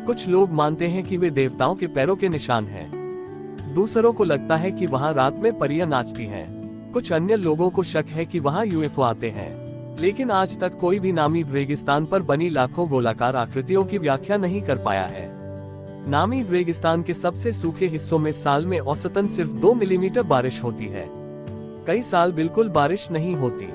कुछ लोग मानते हैं कि वे देवताओं के पैरों के निशान हैं। दूसरों को लगता है कि वहां रात में परियां नाचती हैं। कुछ अन्य लोगों को शक है कि वहां यूएफओ आते हैं। लेकिन आज तक कोई भी नामीब रेगिस्तान पर बनी लाखों गोलाकार आकृतियों की व्याख्या नहीं कर पाया है। नामीब रेगिस्तान के सबसे सूखे हिस्सों में साल में औसतन सिर्फ 2 मिलीमीटर बारिश होती है। कई साल बिल्कुल बारिश नहीं होती।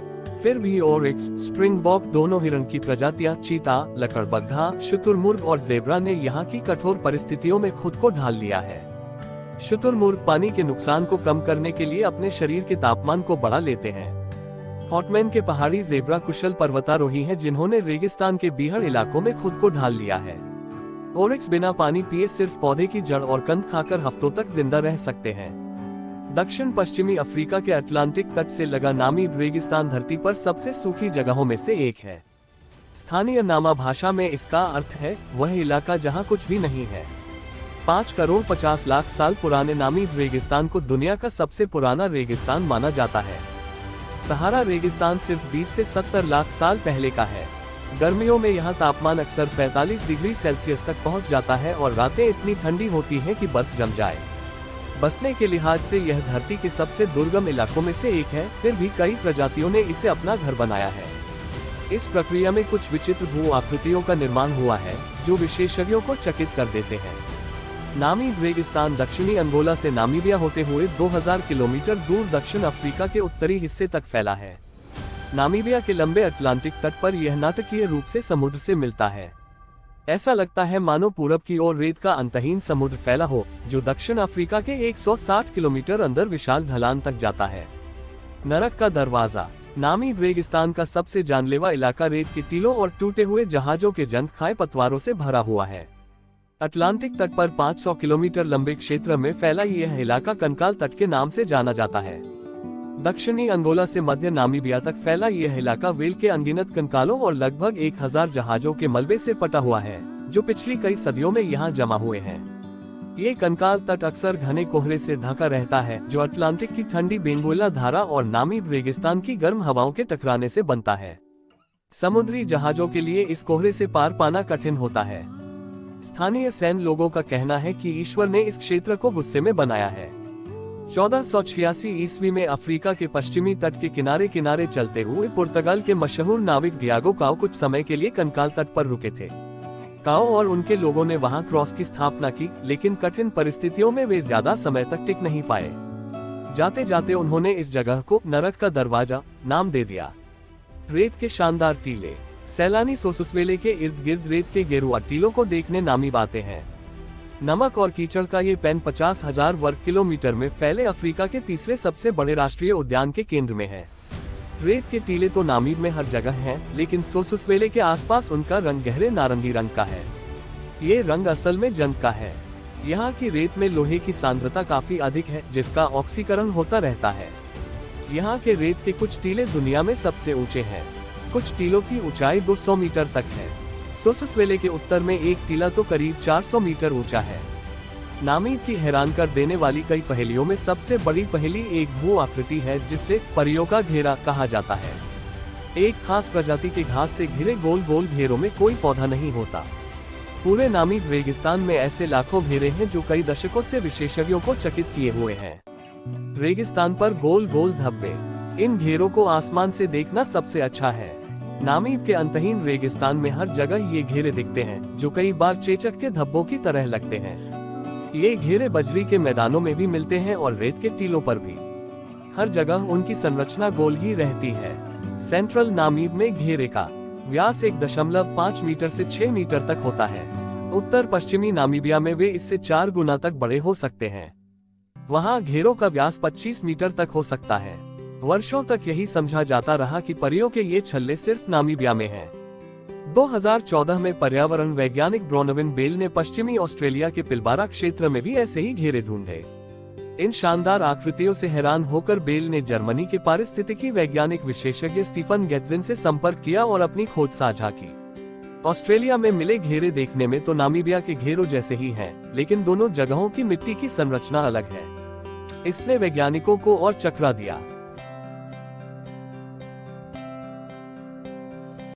फिर भी ओरिक्स, स्प्रिंगबॉक दोनों हिरण की प्रजातियां, चीता, लकड़बग्घा, शुतुरमुर्ग और जेब्रा ने यहाँ की कठोर परिस्थितियों में खुद को ढाल लिया है। शुतुरमुर्ग पानी के नुकसान को कम करने के लिए अपने शरीर के तापमान को बढ़ा लेते हैं। हॉटमैन के पहाड़ी जेब्रा कुशल पर्वतारोही हैं जिन्होंने रेगिस्तान के बीहड़ इलाकों में खुद को ढाल लिया है। ओरिक्स बिना पानी पिए सिर्फ पौधे की जड़ और कंद खाकर हफ्तों तक जिंदा रह सकते हैं। दक्षिण पश्चिमी अफ्रीका के अटलांटिक तट से लगा नामीब रेगिस्तान धरती पर सबसे सूखी जगहों में से एक है। स्थानीय नामा भाषा में इसका अर्थ है वह इलाका जहां कुछ भी नहीं है। 5 करोड़ 50 लाख साल पुराने नामीब रेगिस्तान को दुनिया का सबसे पुराना रेगिस्तान माना जाता है। सहारा रेगिस्तान सिर्फ 20 से 70 लाख साल पहले का है। गर्मियों में यहाँ तापमान अक्सर 45 डिग्री सेल्सियस तक पहुँच जाता है और रातें इतनी ठंडी होती हैं कि बर्फ जम जाए। बसने के लिहाज से यह धरती के सबसे दुर्गम इलाकों में से एक है। फिर भी कई प्रजातियों ने इसे अपना घर बनाया है। इस प्रक्रिया में कुछ विचित्र भू आकृतियों का निर्माण हुआ है जो विशेषज्ञों को चकित कर देते हैं। नामीब रेगिस्तान दक्षिणी अंगोला से नामीबिया होते हुए 2000 किलोमीटर दूर दक्षिण अफ्रीका के उत्तरी हिस्से तक फैला है। नामीबिया के लंबे अटलांटिक तट पर यह नाटकीय रूप से समुद्र से मिलता है। ऐसा लगता है मानो पूरब की ओर रेत का अंतहीन समुद्र फैला हो जो दक्षिण अफ्रीका के 160 किलोमीटर अंदर विशाल ढलान तक जाता है। नरक का दरवाजा नामीब रेगिस्तान का सबसे जानलेवा इलाका रेत के टीलों और टूटे हुए जहाजों के जंग खाए पतवारों से भरा हुआ है। अटलांटिक तट पर 500 किलोमीटर लंबे क्षेत्र में फैला यह इलाका कंकाल तट के नाम से जाना जाता है। दक्षिणी अंगोला से मध्य नामीबिया तक फैला यह इलाका वेल के अनगिनत कंकालों और लगभग 1000 जहाजों के मलबे से पटा हुआ है जो पिछली कई सदियों में यहाँ जमा हुए हैं। ये कंकाल तट अक्सर घने कोहरे से ढका रहता है जो अटलांटिक की ठंडी बेंगोला धारा और नामीब रेगिस्तान की गर्म हवाओं के टकराने से बनता है। समुद्री जहाजों के लिए इस कोहरे से पार पाना कठिन होता है। स्थानीय सैन लोगों का कहना है कि ईश्वर ने इस क्षेत्र को गुस्से में बनाया है। 1486 ईस्वी में अफ्रीका के पश्चिमी तट के किनारे किनारे चलते हुए पुर्तगाल के मशहूर नाविक डियागो काओ कुछ समय के लिए कंकाल तट पर रुके थे। काओ और उनके लोगों ने वहां क्रॉस की स्थापना की, लेकिन कठिन परिस्थितियों में वे ज्यादा समय तक टिक नहीं पाए। जाते जाते उन्होंने इस जगह को नरक का दरवाजा नाम दे दिया। रेत के शानदार टीले सैलानी सोसुसवेले के इर्द गिर्द रेत के गेरुआ टीलों को देखने नामीब आते हैं। नमक और कीचड़ का ये पैन 50,000 वर्ग किलोमीटर में फैले अफ्रीका के तीसरे सबसे बड़े राष्ट्रीय उद्यान के केंद्र में है। रेत के टीले तो नामीब में हर जगह हैं, लेकिन सोसुसवेले के आसपास उनका रंग गहरे नारंगी रंग का है। ये रंग असल में जंग का है। यहाँ की रेत में लोहे की सांद्रता काफी अधिक है जिसका ऑक्सीकरण होता रहता है। यहाँ के रेत के कुछ टीले दुनिया में सबसे ऊंचे हैं। कुछ टीलों की ऊंचाई 200 मीटर तक है। सोसुसवेले के उत्तर में एक टीला तो करीब 400 मीटर ऊंचा है। नामीब की हैरान कर देने वाली कई पहेलियों में सबसे बड़ी पहेली एक भू आकृति है जिसे परियों का घेरा कहा जाता है। एक खास प्रजाति के घास से घिरे गोल गोल घेरों में कोई पौधा नहीं होता। पूरे नामीब रेगिस्तान में ऐसे लाखों घेरे हैं जो कई दशकों से विशेषज्ञों को चकित किए हुए हैं। रेगिस्तान पर गोल गोल धब्बे, इन घेरों को आसमान से देखना सबसे अच्छा है। नामीब के अंतहीन रेगिस्तान में हर जगह ये घेरे दिखते हैं जो कई बार चेचक के धब्बों की तरह लगते हैं। ये घेरे बजरी के मैदानों में भी मिलते हैं और रेत के टीलों पर भी। हर जगह उनकी संरचना गोल ही रहती है। सेंट्रल नामीब में घेरे का व्यास 1.5 मीटर से 6 मीटर तक होता है। उत्तर पश्चिमी नामीबिया में वे इससे 4 गुना तक बड़े हो सकते हैं। वहाँ घेरों का व्यास 25 मीटर तक हो सकता है। वर्षों तक यही समझा जाता रहा कि परियों के ये छल्ले सिर्फ नामीबिया में हैं। 2014 में पर्यावरण वैज्ञानिक ब्रोनविन बेल ने पश्चिमी ऑस्ट्रेलिया के पिलबारा क्षेत्र में भी ऐसे ही घेरे ढूंढे। इन शानदार आकृतियों से हैरान होकर बेल ने जर्मनी के पारिस्थितिकी वैज्ञानिक विशेषज्ञ स्टीफन गेट्जिन से संपर्क किया और अपनी खोज साझा की। ऑस्ट्रेलिया में मिले घेरे देखने में तो नामीबिया के घेरों जैसे ही हैं, लेकिन दोनों जगहों की मिट्टी की संरचना अलग है। इसने वैज्ञानिकों को और चकरा दिया।